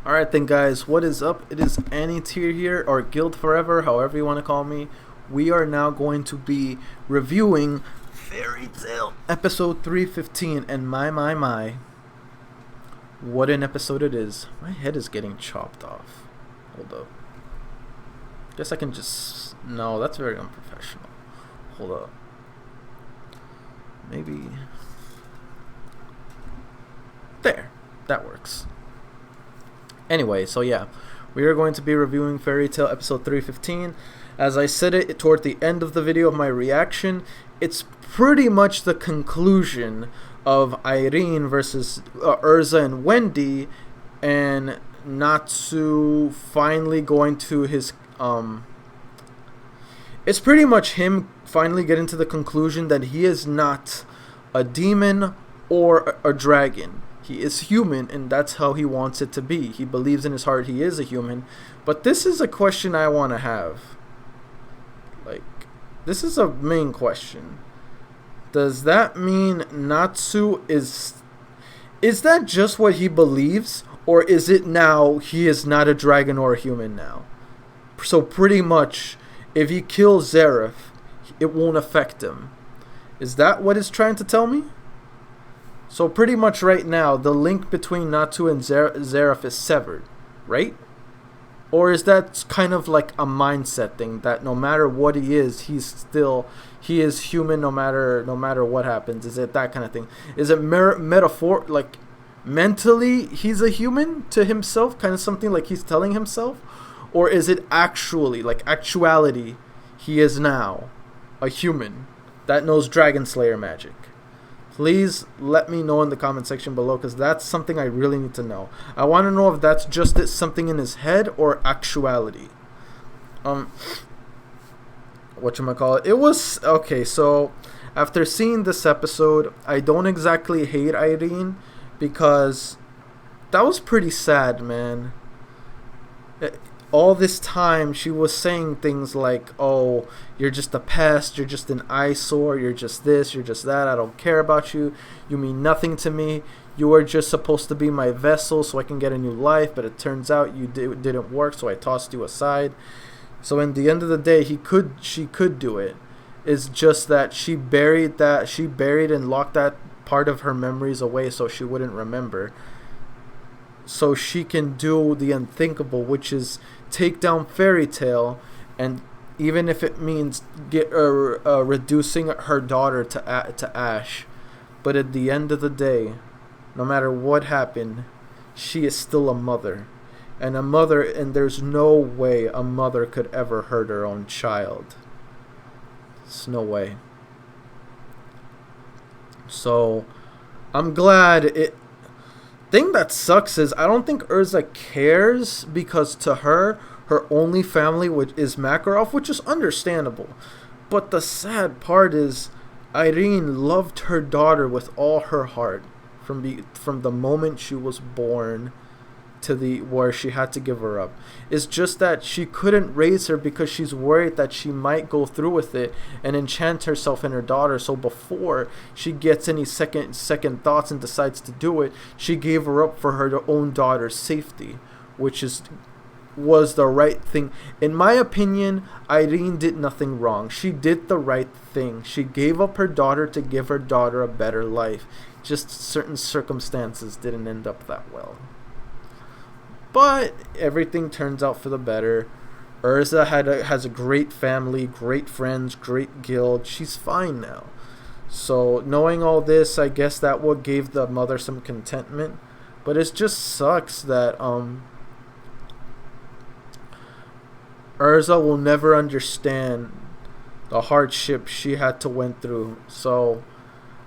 Alright then guys, what is up? It is Annie Tier here, or Guild Forever, however you want to call me. We are now going to be reviewing Fairy Tail episode 315, and my, what an episode it is. My head is getting chopped off. Hold up. Guess I can just... No, that's very unprofessional. Hold up. Maybe... There. That works. Anyway, so yeah, we are going to be reviewing Fairy Tail episode 315. As I said it toward the end of the video of my reaction, it's pretty much the conclusion of Irene versus Urza and Wendy, and Natsu finally going to his it's pretty much him finally getting to the conclusion that he is not a demon or a dragon. He is human, and that's how he wants it to be. He believes in his heart he is a human. But this is a question I want to have. Like, this is a main question. Does that mean Natsu is that just what he believes? Or is it now he is not a dragon or a human now? So pretty much, if he kills Zareth, it won't affect him. Is that what it's trying to tell me? So pretty much right now, the link between Natsu and Zareth is severed, right? Or is that kind of like a mindset thing, that no matter what he is human no matter what happens? Is it that kind of thing? Is it metaphor, like mentally he's a human to himself, kind of something like he's telling himself? Or is it actually, like actuality, he is now a human that knows Dragon Slayer magic? Please let me know in the comment section below, because that's something I really need to know. I want to know if that's just something in his head or actuality. Whatchamacallit? It was... Okay, so after seeing this episode, I don't exactly hate Irene, because that was pretty sad, man. All this time, she was saying things like, oh, you're just a pest, you're just an eyesore, you're just this, you're just that, I don't care about you, you mean nothing to me, you are just supposed to be my vessel so I can get a new life, but it turns out you didn't work, so I tossed you aside. So in the end of the day, she could do it. It's just that she buried and locked that part of her memories away so she wouldn't remember. So she can do the unthinkable, which is take down Fairy Tail, and even if it means reducing her daughter to ash. But at the end of the day, no matter what happened, she is still a mother. And there's no way a mother could ever hurt her own child. There's no way. So, I'm glad it... Thing that sucks is I don't think Urza cares, because to her only family is Makarov, which is understandable. But the sad part is Irene loved her daughter with all her heart from the moment she was born to where she had to give her up. It's just that she couldn't raise her because she's worried that she might go through with it and enchant herself in her daughter. So before she gets any second thoughts and decides to do it, she gave her up for her own daughter's safety, which was the right thing. In my opinion, Irene did nothing wrong. She did the right thing. She gave up her daughter to give her daughter a better life. Just certain circumstances didn't end up that well. But everything turns out for the better. Urza has a great family, great friends, great guild. She's fine now. So knowing all this, I guess that what gave the mother some contentment. But it just sucks that Urza will never understand the hardship she had to went through. So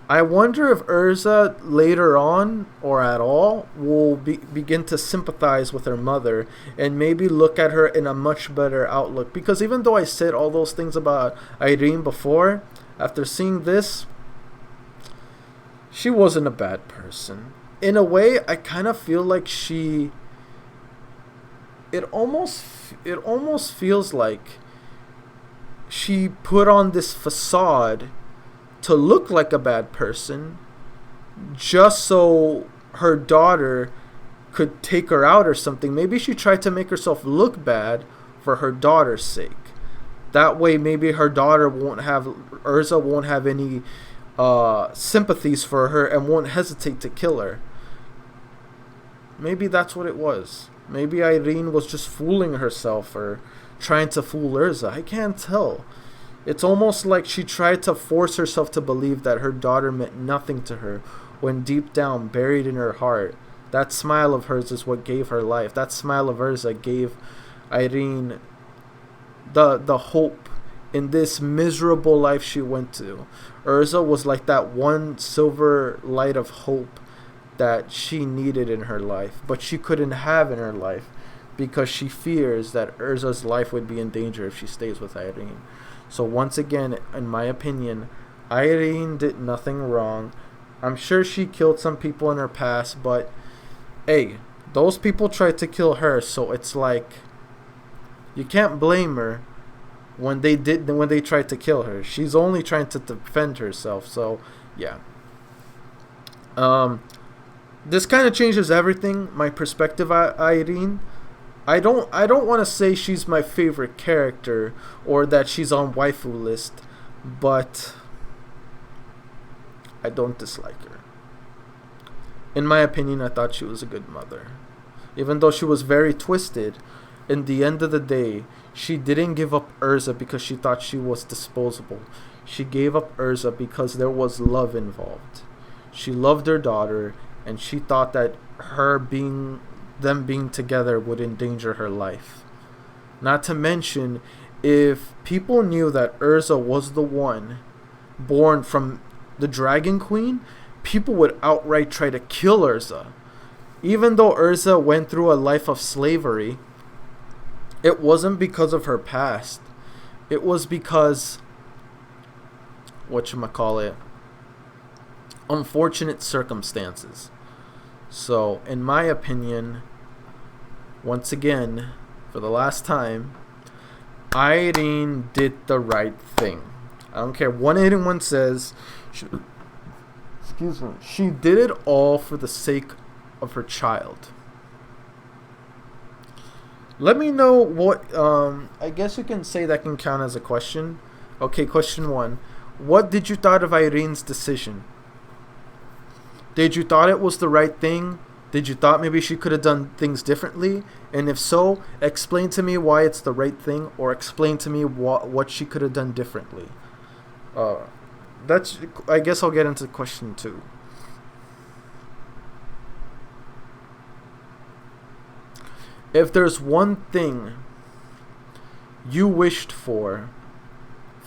I wonder if Urza later on, or at all, will begin to sympathize with her mother and maybe look at her in a much better outlook. Because even though I said all those things about Irene before, after seeing this, she wasn't a bad person. In a way, I kind of feel like it almost feels like she put on this facade to look like a bad person just so her daughter could take her out or something. Maybe she tried to make herself look bad for her daughter's sake. That way, maybe her daughter Urza won't have any sympathies for her and won't hesitate to kill her. Maybe that's what it was. Maybe Irene was just fooling herself or trying to fool Urza. I can't tell. It's almost like she tried to force herself to believe that her daughter meant nothing to her, when deep down, buried in her heart, that smile of hers is what gave her life. That smile of Urza gave Irene the hope in this miserable life she went to. Urza was like that one silver light of hope that she needed in her life, but she couldn't have in her life because she fears that Urza's life would be in danger if she stays with Irene. So once again, in my opinion, Irene did nothing wrong. I'm sure she killed some people in her past, but hey, those people tried to kill her, so it's like you can't blame her when they tried to kill her. She's only trying to defend herself. So yeah. This kind of changes everything. My perspective on Irene. I don't want to say she's my favorite character or that she's on waifu list, but I don't dislike her. In my opinion, I thought she was a good mother. Even though she was very twisted, in the end of the day, she didn't give up Urza because she thought she was disposable. She gave up Urza because there was love involved. She loved her daughter, and she thought that them being together would endanger her life. Not to mention, if people knew that Urza was the one born from the Dragon Queen, people would outright try to kill Urza. Even though Urza went through a life of slavery, it wasn't because of her past. It was because, unfortunate circumstances. So, in my opinion, once again, for the last time, Irene did the right thing. I don't care what anyone says. She did it all for the sake of her child. Let me know what, I guess you can say that can count as a question. Okay, question 1. What did you thought of Irene's decision? Did you thought it was the right thing? Did you thought maybe she could have done things differently? And if so, explain to me why it's the right thing, or explain to me what she could have done differently. I guess I'll get into question 2. If there's one thing you wished for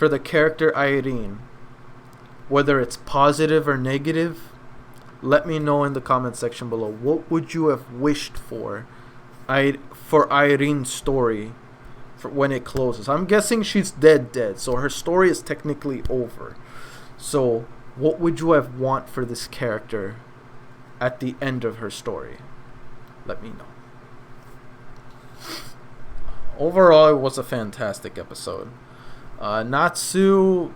the character Irene, whether it's positive or negative, let me know in the comment section below. What would you have wished for Irene's story for when it closes? I'm guessing she's dead, so her story is technically over. So what would you have want for this character at the end of her story? Let me know. Overall, it was a fantastic episode. Natsu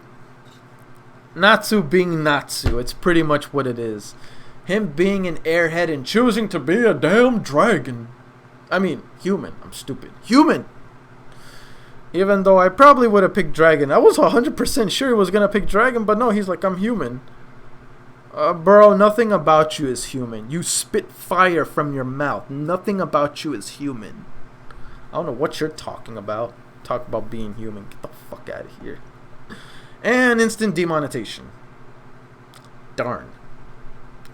being Natsu, it's pretty much what it is. Him being an airhead and choosing to be a damn dragon. I mean, human. I'm stupid. Human! Even though I probably would have picked dragon. I was 100% sure he was going to pick dragon, but no, he's like, I'm human. Bro, nothing about you is human. You spit fire from your mouth. Nothing about you is human. I don't know what you're talking about. Talk about being human. Get the fuck out of here. And instant demonetization. Darn.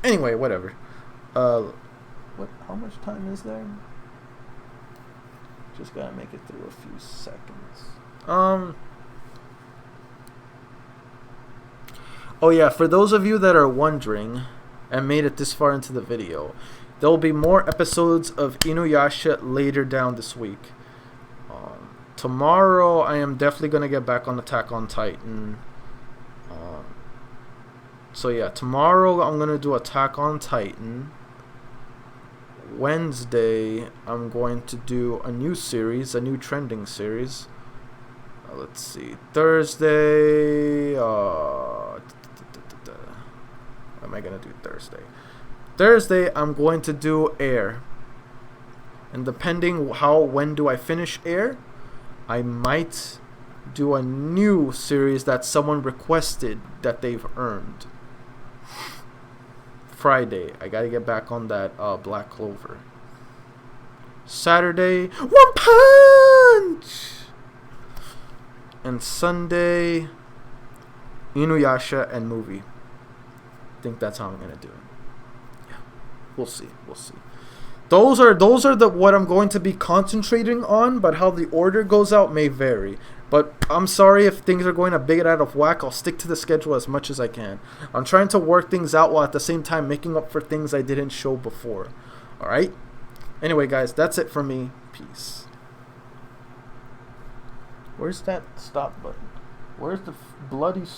Anyway, whatever. How much time is there? Just gotta make it through a few seconds. Oh yeah, for those of you that are wondering and made it this far into the video, there will be more episodes of Inuyasha later down this week. Tomorrow, I am definitely going to get back on Attack on Titan. So yeah, tomorrow I'm going to do Attack on Titan. Wednesday, I'm going to do a new series, a new trending series. Let's see. Thursday, what am I going to do Thursday? Thursday, I'm going to do Air. And depending when do I finish Air, I might do a new series that someone requested that they've earned. Friday, I gotta get back on that Black Clover. Saturday, One Punch! And Sunday, Inuyasha and movie. I think that's how I'm gonna do it. Yeah, we'll see. Those are the what I'm going to be concentrating on, but how the order goes out may vary. But I'm sorry if things are going a bit out of whack. I'll stick to the schedule as much as I can. I'm trying to work things out while at the same time making up for things I didn't show before. Alright? Anyway, guys, that's it for me. Peace. Where's that stop button? Where's the bloody stop?